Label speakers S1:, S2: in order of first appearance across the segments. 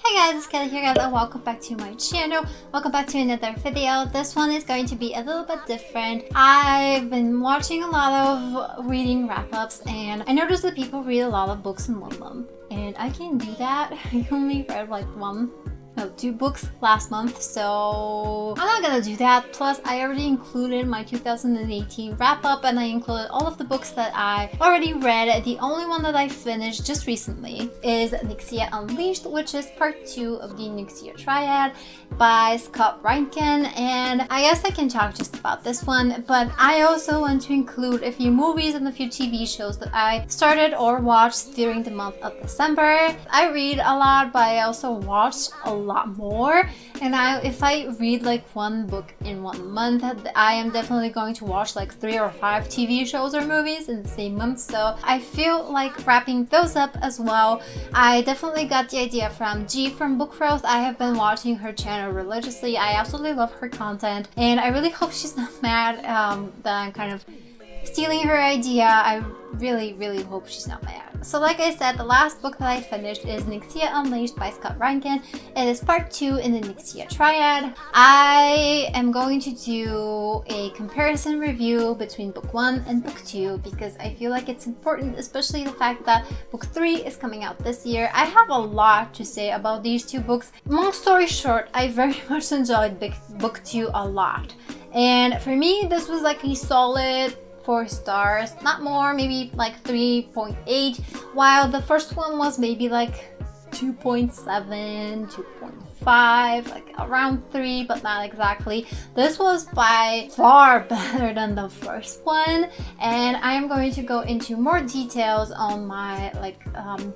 S1: Hey guys, it's Kelly here guys and welcome back to my channel. Welcome back to another video. This one is going to be a little bit different. I've been watching a lot of reading wrap-ups and I noticed that people read a lot of books in 1 month. And I can't do that. I only read like 2 books last month, so I'm not gonna do that. Plus, I already included my 2018 wrap-up and I included all of the books that I already read. The only one that I finished just recently is Nyxia Unleashed, which is part 2 of the Nyxia Triad by Scott Rankin, and I guess I can talk just about this one, but I also want to include a few movies and a few TV shows that I started or watched during the month of December. I read a lot, but I also watch a lot more, and if I read like 1 book in 1 month, I am definitely going to watch like 3 or 5 TV shows or movies in the same month, so I feel like wrapping those up as well. I definitely got the idea from G from Book Roast. I have been watching her channel religiously. I absolutely love her content and I really hope she's not mad that I'm kind of stealing her idea. I really hope she's not mad. So like I said, the last book that I finished is Nyxia Unleashed by Scott Rankin. It is part 2 in the Nyxia Triad. I am going to do a comparison review between book 1 and book 2 because I feel like it's important, especially the fact that book 3 is coming out this year. I have a lot to say about these 2 books. Long story short, I very much enjoyed book 2 a lot. And for me, this was like a solid 4 stars, not more, maybe like 3.8, while the first one was maybe like 2.7, 2.5, like around 3, but not exactly. This was by far better than the first one, and I am going to go into more details on my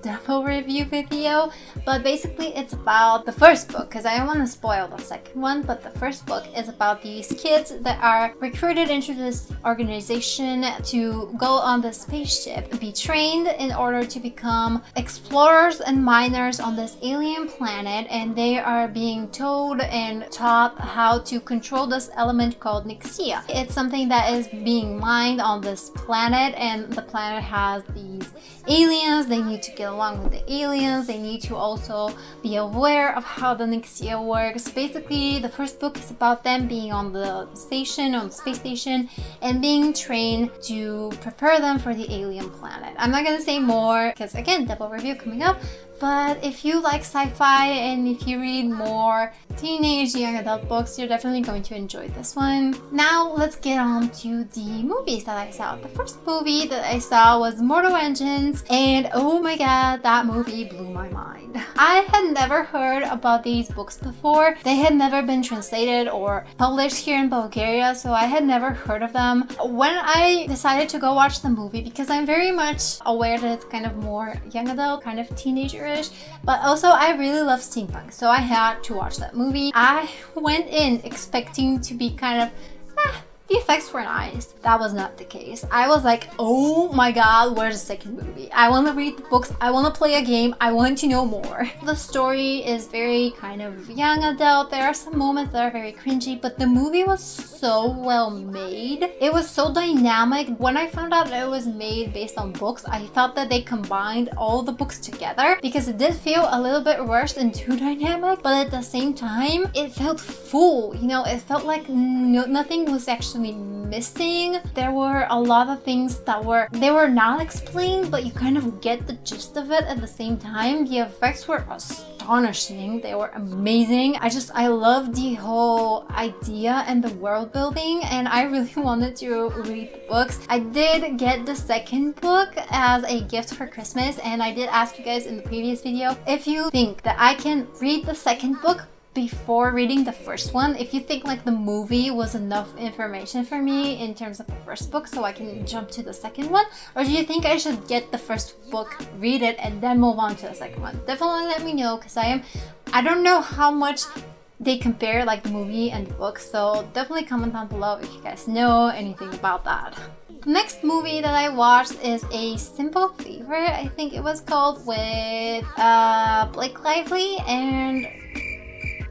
S1: demo review video, but basically it's about the first book because I don't want to spoil the second one, but the first book is about these kids that are recruited into this organization to go on the spaceship, be trained in order to become explorers and miners on this alien planet, and they are being told and taught how to control this element called Nyxia. It's something that is being mined on this planet, and the planet has these aliens. They need to get along with the aliens. They need to also be aware of how the Nyxia works. Basically, the first book is about them being on the station, on the space station, and being trained to prepare them for the alien planet. I'm not gonna say more because again, double review coming up. But if you like sci-fi and if you read more teenage young adult books, you're definitely going to enjoy this one. Now let's get on to the movies that I saw. The first movie that I saw was Mortal Engines, and oh my god, that movie blew my mind. I had never heard about these books before. They had never been translated or published here in Bulgaria, so I had never heard of them. When I decided to go watch the movie, because I'm very much aware that it's kind of more young adult, kind of teenager, but also I really love steampunk, so I had to watch that movie. I went in expecting to be kind of the effects were nice. That was not the case. I was like, oh my god, where's the second movie? I want to read the books, I want to play a game, I want to know more. The story is very kind of young adult. There are some moments that are very cringy, but the movie was so well made. It was so dynamic. When I found out that it was made based on books, I felt that they combined all the books together because it did feel a little bit rushed and too dynamic, but at the same time, it felt full. You know, it felt like nothing was actually missing. There were a lot of things that they were not explained, but you kind of get the gist of it at the same time. The effects were astonishing. They were amazing. I loved the whole idea and the world building, and I really wanted to read the books. I did get the second book as a gift for Christmas, and I did ask you guys in the previous video if you think that I can read the second book before reading the first one, if you think like the movie was enough information for me in terms of the first book so I can jump to the second one, or do you think I should get the first book, read it, and then move on to the second one? Definitely let me know, because I don't know how much they compare like the movie and the book, so definitely comment down below if you guys know anything about that. The next movie that I watched is A Simple Favor, I think it was called, with Blake Lively, and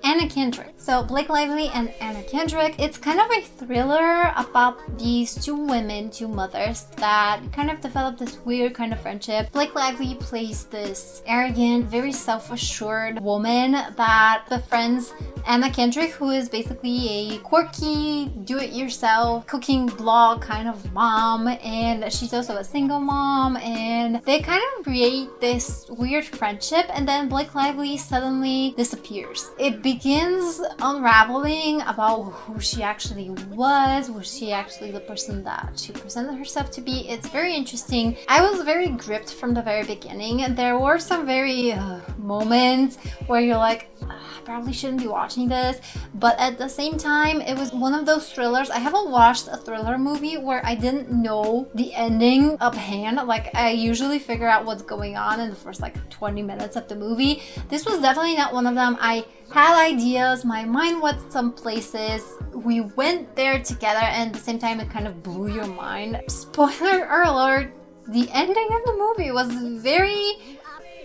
S1: Anna Kendrick. So Blake Lively and Anna Kendrick, it's kind of a thriller about these two women, two mothers, that kind of develop this weird kind of friendship. Blake Lively plays this arrogant, very self-assured woman that befriends Anna Kendrick, who is basically a quirky, do-it-yourself cooking blog kind of mom, and she's also a single mom, and they kind of create this weird friendship, and then Blake Lively suddenly disappears. It begins unraveling about who she actually was she actually the person that she presented herself to be. It's very interesting. I was very gripped from the very beginning. There were some very moments where you're like, I probably shouldn't be watching this, but at the same time, it was one of those thrillers. I haven't watched a thriller movie where I didn't know the ending uphand. Like, I usually figure out what's going on in the first like 20 minutes of the movie. This was definitely not one of them. I had ideas, my mind went some places, we went there together, and at the same time it kind of blew your mind. Spoiler alert, the ending of the movie was very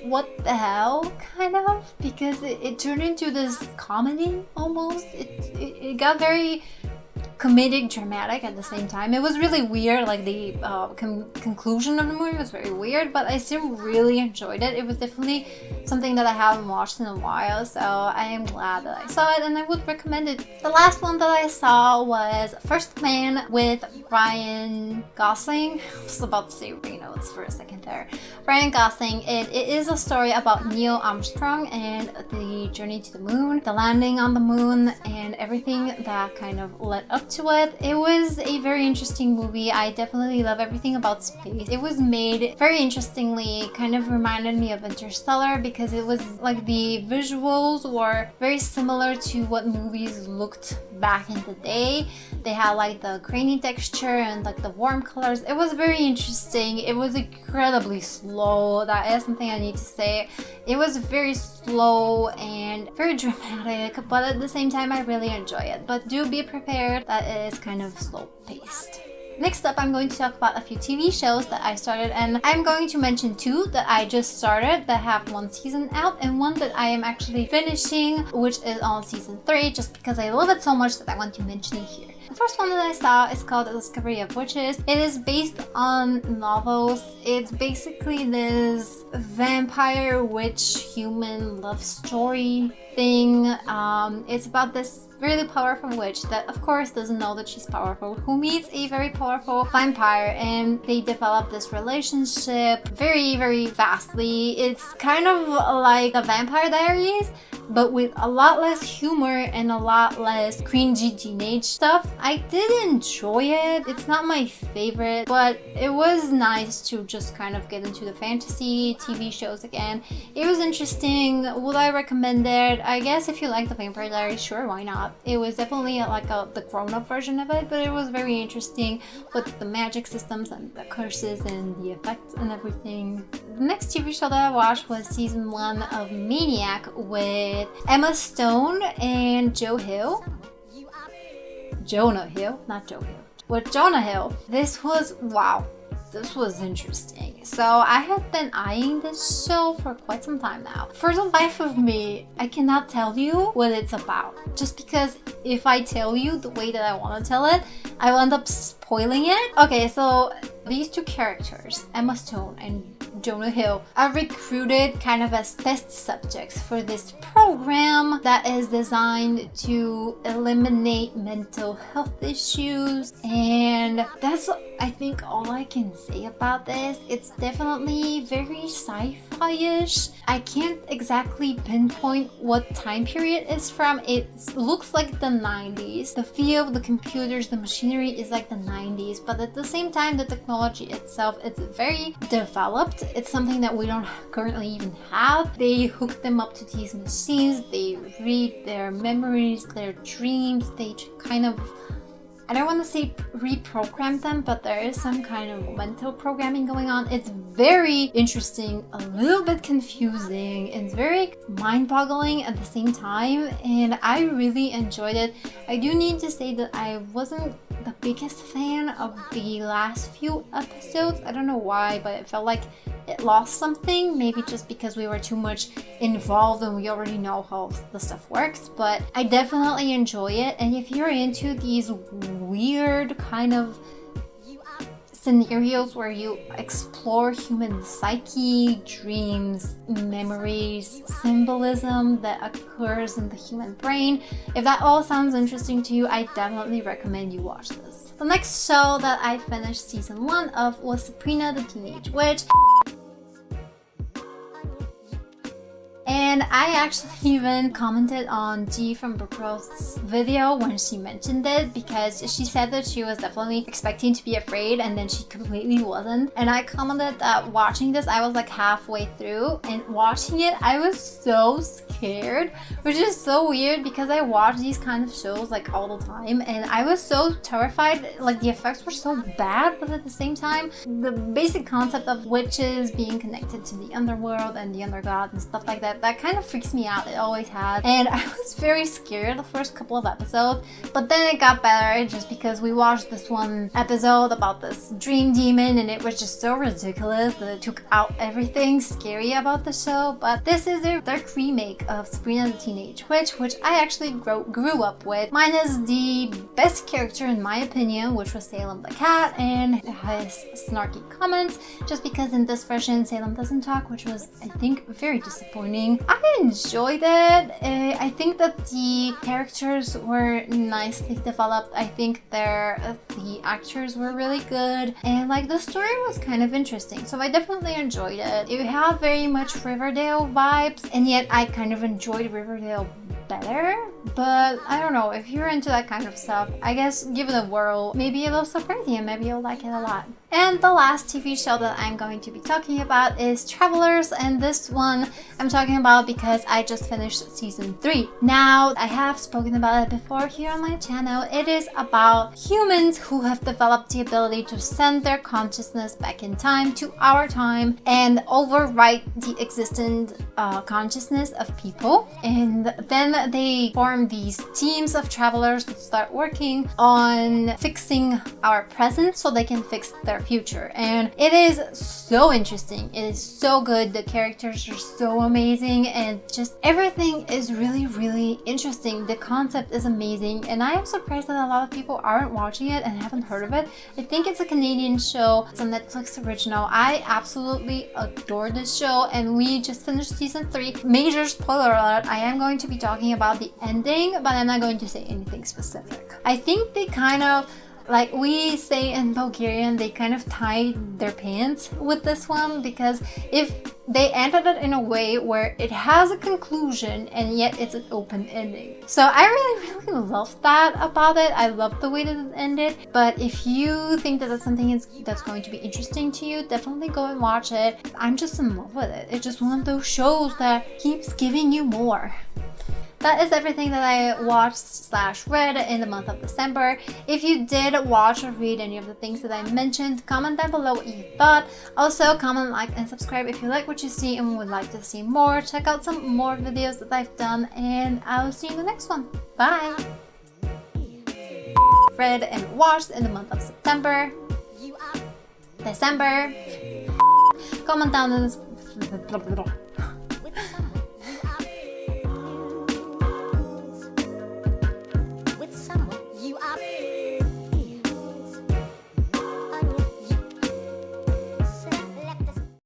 S1: what the hell kind of, because it turned into this comedy almost. It got very comedic, dramatic at the same time. It was really weird. Like the conclusion of the movie was very weird, but I still really enjoyed it. It was definitely something that I haven't watched in a while, so I am glad that I saw it and I would recommend it. The last one that I saw was First Man with Ryan Gosling. I was about to say Reynolds for a second there. Ryan Gosling. It is a story about Neil Armstrong and the journey to the moon, the landing on the moon, and everything that kind of led up to it. It was a very interesting movie. I definitely love everything about space. It was made very interestingly, kind of reminded me of Interstellar, because it was like the visuals were very similar to what movies looked back in the day. They had like the grainy texture and like the warm colors. It was very interesting. It was incredibly slow. That is something I need to say. It was very slow and very dramatic, but at the same time I really enjoy it. But do be prepared that it is kind of slow paced. Next up, I'm going to talk about a few TV shows that I started, and I'm going to mention two that I just started that have one season out and one that I am actually finishing, which is on season 3, just because I love it so much that I want to mention it here. The first one that I saw is called The Discovery of Witches. It is based on novels. It's basically this vampire witch human love story thing. It's about this really powerful witch that of course doesn't know that she's powerful, who meets a very powerful vampire, and they develop this relationship very, very fastly. It's kind of like the Vampire Diaries, but with a lot less humor and a lot less cringy teenage stuff. I did enjoy it. It's not my favorite, but it was nice to just kind of get into the fantasy TV shows again. It was interesting. Would I recommend it? I guess if you like the Vampire Diaries, sure, why not? It was definitely like the grown-up version of it, but it was very interesting with the magic systems and the curses and the effects and everything. The next TV show that I watched was season 1 of Maniac with Emma Stone and Jonah Hill, not Joe Hill. With Jonah Hill. This was, wow, this was interesting. So I have been eyeing this show for quite some time now. For the life of me, I cannot tell you what it's about. Just because if I tell you the way that I want to tell it, I will end up spoiling it. Okay, so these two characters, Emma Stone and Jonah Hill, are recruited kind of as test subjects for this program that is designed to eliminate mental health issues, and that's, I think, all I can say about this. It's definitely very sci-fi-ish. I can't exactly pinpoint what time period it's from. It looks like the 90s. The feel, the computers, the machinery is like the 90s, but at the same time, the technology itself, it's very developed. It's something that we don't currently even have. They hook them up to these machines, they read their memories, their dreams, they kind of, I don't want to say reprogram them, but there is some kind of mental programming going on. It's very interesting, a little bit confusing, and very mind-boggling at the same time, and I really enjoyed it. I do need to say that I wasn't the biggest fan of the last few episodes. I don't know why, but it felt like it lost something, maybe just because we were too much involved and we already know how the stuff works, but I definitely enjoy it. And if you're into these weird kind of scenarios where you explore human psyche, dreams, memories, symbolism that occurs in the human brain, if that all sounds interesting to you, I definitely recommend you watch this. The next show that I finished season 1 of was Sabrina the Teenage Witch. And I actually even commented on G from Brookrost's video when she mentioned it, because she said that she was definitely expecting to be afraid and then she completely wasn't. And I commented that watching this, I was like halfway through, and watching it, I was so scared, which is so weird because I watch these kind of shows like all the time and I was so terrified. Like the effects were so bad, but at the same time, the basic concept of witches being connected to the underworld and the undergod and stuff like that, that kind of freaks me out. It always has. And I was very scared the first couple of episodes, but then it got better just because we watched this one episode about this dream demon and it was just so ridiculous that it took out everything scary about the show. But this is their remake of Sabrina the Teenage Witch, which I actually grew up with, minus the best character in my opinion, which was Salem the cat and his snarky comments, just because in this version Salem doesn't talk, which was, I think, very disappointing. I enjoyed it. I think that the characters were nicely developed. I think the actors were really good, and like the story was kind of interesting, so I definitely enjoyed it. It had very much Riverdale vibes, and yet I kind of enjoyed Riverdale better. But I don't know, if you're into that kind of stuff, I guess give it a whirl. Maybe it'll surprise you and maybe you'll like it a lot. And the last TV show that I'm going to be talking about is Travelers, and this one I'm talking about because I just finished season 3. Now, I have spoken about it before here on my channel. It is about humans who have developed the ability to send their consciousness back in time to our time and overwrite the existent consciousness of people. And then they form these teams of travelers that start working on fixing our present so they can fix their future. And it is so interesting. It is so good. The characters are so amazing and just everything is really, really interesting. The concept is amazing, and I am surprised that a lot of people aren't watching it and haven't heard of it. I think it's a Canadian show. It's a Netflix original. I absolutely adore this show, and we just finished season 3. Major spoiler alert, I am going to be talking about the ending, but I'm not going to say anything specific. I think they kind of, like we say in Bulgarian, they kind of tied their pants with this one, because if they ended it in a way where it has a conclusion and yet it's an open ending. So I really love that about it. I love the way that it ended. But if you think that that's something that's going to be interesting to you, definitely go and watch it. I'm just in love with it. It's just one of those shows that keeps giving you more. That is everything that I watched/read in the month of December. If you did watch or read any of the things that I mentioned, comment down below what you thought. Also, comment, like, and subscribe if you like what you see and would like to see more. Check out some more videos that I've done, and I'll see you in the next one. Bye! Read and watched in the month of September. December. Comment down in this.